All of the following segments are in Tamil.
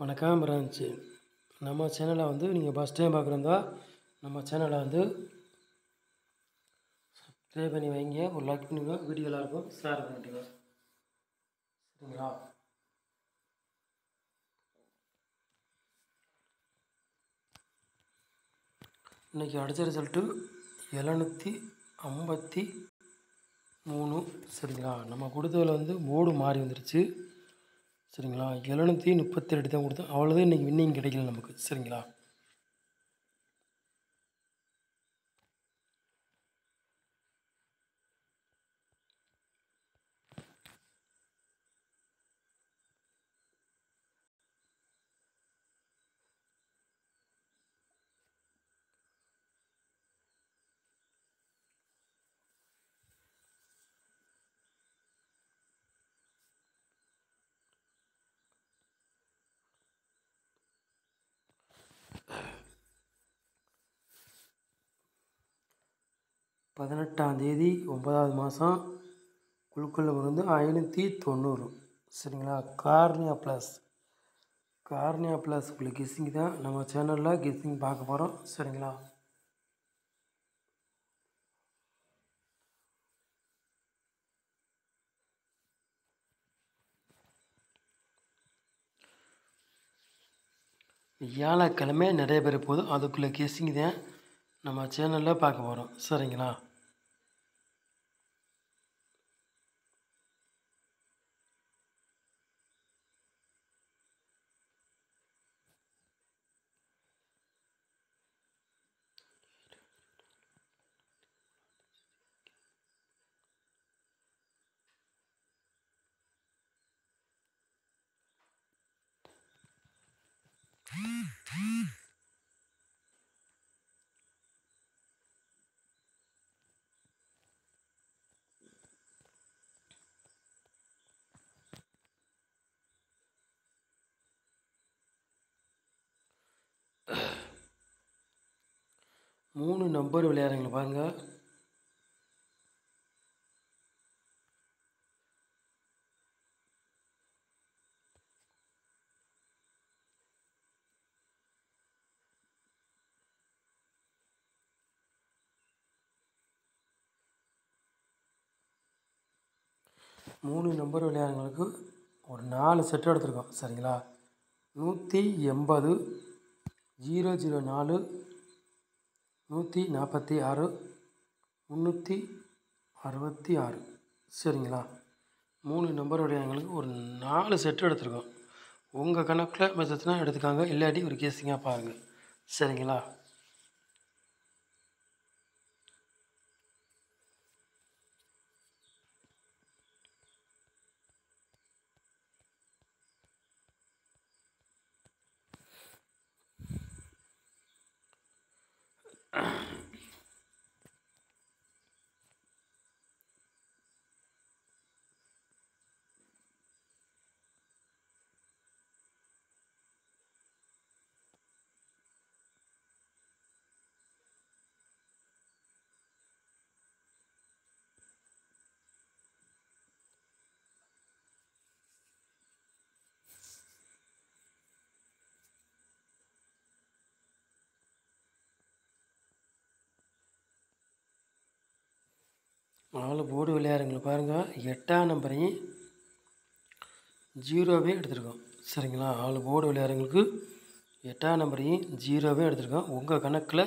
வணக்கம் பிரான்ச். நம்ம சேனலை வந்து நீங்கள் ஃபஸ்ட் டைம் பார்க்குறதா நம்ம சேனலை வந்து சப்ஸ்கிரைப் பண்ணி வைங்க, ஒரு லைக் பண்ணுங்க, வீடியோ எல்லாருக்கும் ஷேர் பண்ணிவிடுங்க. சரிங்களா? இன்றைக்கி அடித்த ரிசல்ட்டு 753. சரிங்களா? நம்ம கொடுத்ததில் வந்து போர்டு மாறி வந்துருச்சு. சரிங்களா? 732 தான் கொடுத்தோம். அவ்வளோதான் இன்றைக்கி வின்னிங் கிடைக்கல நமக்கு. சரிங்களா? பதினெட்டாம் தேதி 9வது மாதம் குழுக்கள் வந்து 590. சரிங்களா? கார்னியா ப்ளஸ் உங்களுக்கு கெஸ்ஸிங் தான் நம்ம சேனலில் கெஸ்ஸிங் பார்க்க போகிறோம். சரிங்களா? வியாழக்கிழமை நிறைய பேர் போதும், அதுக்குள்ளே கெஸ்ஸிங் தான் நம்ம சேனலில் பார்க்க போகிறோம். சரிங்களா? மூணு நம்பர் விளையாடுறீங்களா பாருங்கள். மூணு நம்பர் விளையாடுறவங்களுக்கு ஒரு 4 செட்டு எடுத்திருக்கோம். சரிங்களா? 180, 004, 146, 366. சரிங்களா? 3 நம்பர் விளையாடுறவங்களுக்கு ஒரு 4 செட்டு எடுத்திருக்கோம். உங்கள் கணக்கில் மெசேஜ்னால் எடுத்துக்காங்க, இல்லாட்டி ஒரு கேஸிங்காக பாருங்கள். சரிங்களா? நாலு போர்டு விளையாடுறவங்களை பாருங்கள். 8ஆம் நம்பரையும் 0வே எடுத்துருக்கோம். சரிங்களா? 4 போர்டு விளையாடுறவங்களுக்கு 8ஆம் நம்பரையும் 0வே எடுத்துருக்கோம். உங்கள் கணக்கில்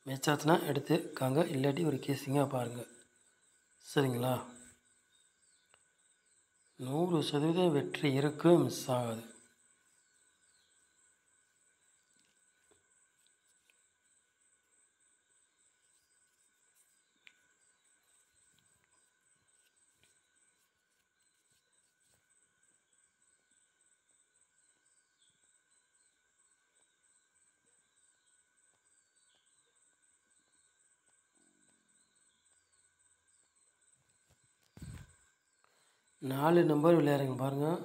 மேட்சாச்சுன்னா எடுத்துக்காங்க, இல்லாட்டி ஒரு கேஸிங்காக பாருங்கள். சரிங்களா? 100% வெற்றி இருக்கும், மிஸ் ஆகாது. நாலு நம்பர் விளையாடுறீங்க பாருங்கள்.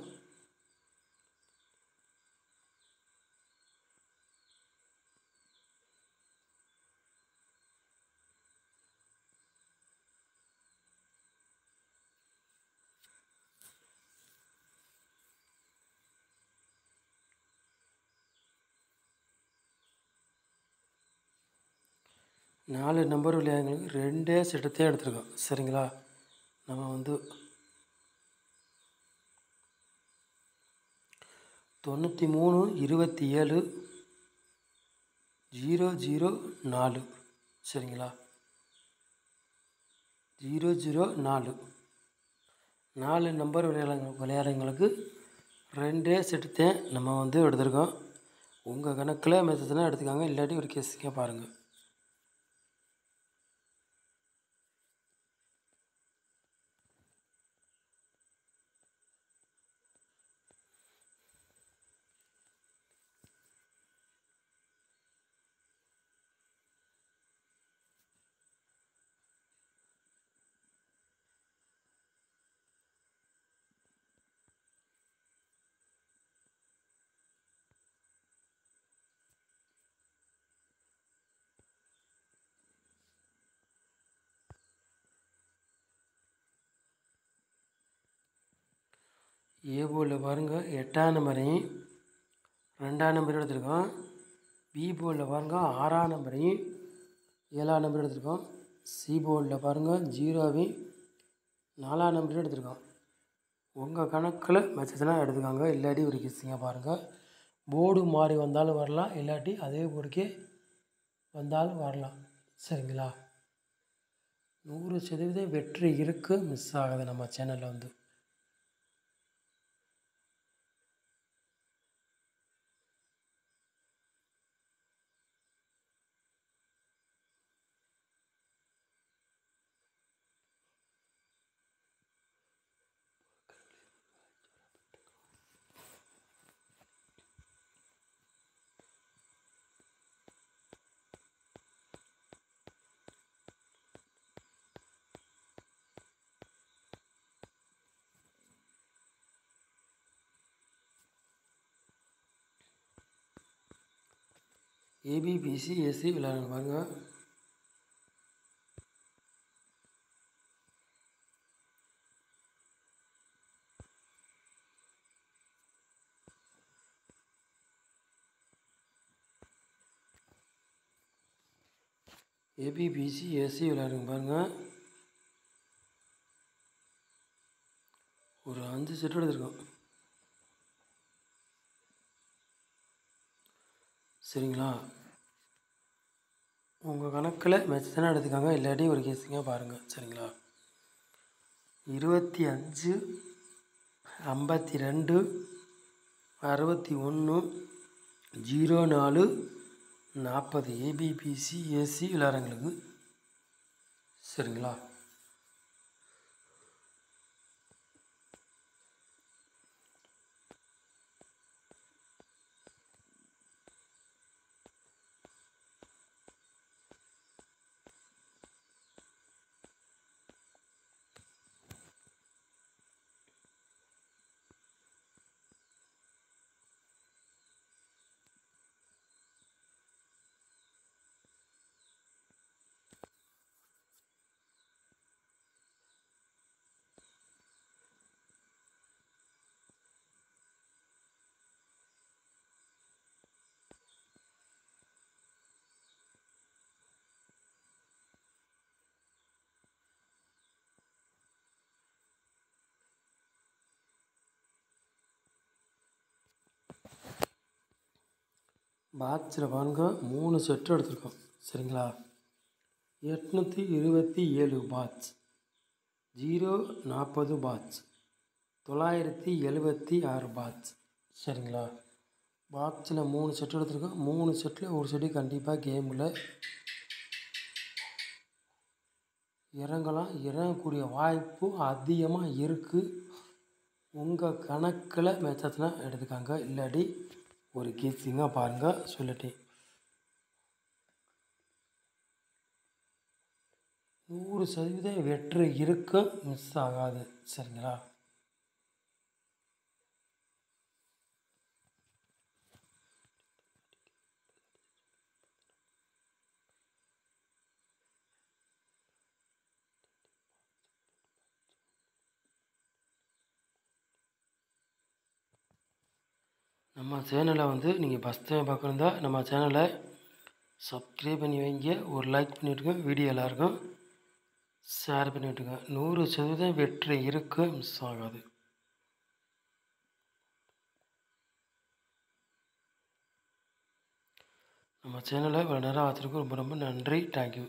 4 நம்பர் விளையாடுங்களுக்கு 2 செட்டத்தையும் எடுத்திருக்கோம். சரிங்களா? நம்ம வந்து 93 27 004 சரிங்களா? 004 4 நம்பர் விளையாடுங்களுக்கு 2 செட்டத்தையும் நம்ம வந்து எடுத்திருக்கோம். உங்கள் கணக்கில் மெத்தட்னா எடுத்துக்காங்க, இல்லாட்டி ஒரு கெஸ்ஸிங்காக பாருங்கள். ஏ போர்டில் பாருங்கள் 8ஆம் நம்பரையும் 2ஆம் நம்பரையும் எடுத்திருக்கோம். பி போர்டில் பாருங்கள் 6ஆம் நம்பரையும் 7ஆம் நம்பரையும் எடுத்திருக்கோம். சி போர்டில் பாருங்கள் 0வையும் 4ஆம் நம்பரையும் எடுத்திருக்கோம். உங்கள் கணக்கில் மெச்சதுனா எடுத்துக்காங்க, இல்லாட்டி ஒரு கெஸ்ஸிங்காக பாருங்கள். போர்டு மாறி வந்தாலும் வரலாம், இல்லாட்டி அதே போர்டுக்கே வந்தாலும் வரலாம். சரிங்களா? 100% வெற்றி இருக்குது, மிஸ் ஆகாது நம்ம சேனலில் வந்து. ஏபிபிசி எஸ்சி விளையாடுங்க பாருங்கள். ஏபிபிசி எஸ்சி விளையாடுங்க பாருங்கள். ஒரு 5 செட் எடுத்துருக்கோம். சரிங்களா? உங்கள் கணக்கில் மெச்சதானே எடுத்துக்காங்க, இல்லாட்டி ஒரு கெஸ்ஸிங்காக பாருங்கள். சரிங்களா? 25 52 61 04 40 ஏபிபிசி ஏசி விளையாடுறவங்களுக்கு. சரிங்களா? பாக்ஸில் பாருங்க 3 செட்டு எடுத்திருக்கோம். சரிங்களா? 827 பாட்ச், 040 பாட்ச், 976 பாட்ச். சரிங்களா? பாக்ஸில் 3 செட்டு எடுத்திருக்கோம். 3 செட்டில் ஒரு செட்டு கண்டிப்பாக கேமில் இறங்கக்கூடிய வாய்ப்பு அதிகமாக இருக்குது. உங்கள் கணக்கில் மெச்சத்துனா எடுத்துக்காங்க, இல்லாட்டி ஒரு கெஸ்ஸிங்காக பாருங்கள். சொல்லிட்டேன். 100% வெற்றி இருக்கும், மிஸ் ஆகாது. சரிங்களா? நம்ம சேனலை வந்து நீங்கள் ஃபஸ்ட் டைம் பார்க்குறதா நம்ம சேனலை சப்ஸ்கிரைப் பண்ணி வைங்க, ஒரு லைக் பண்ணி விட்டுங்க. வீடியோ எல்லாருக்கும் ஷேர் பண்ணி விட்டுங்க. 100% வெற்றி இருக்கு, மிஸ் ஆகாது. நம்ம சேனலை இவ்வளோ நேரம் ஆத்திருக்கு ரொம்ப ரொம்ப நன்றி. தேங்க்யூ.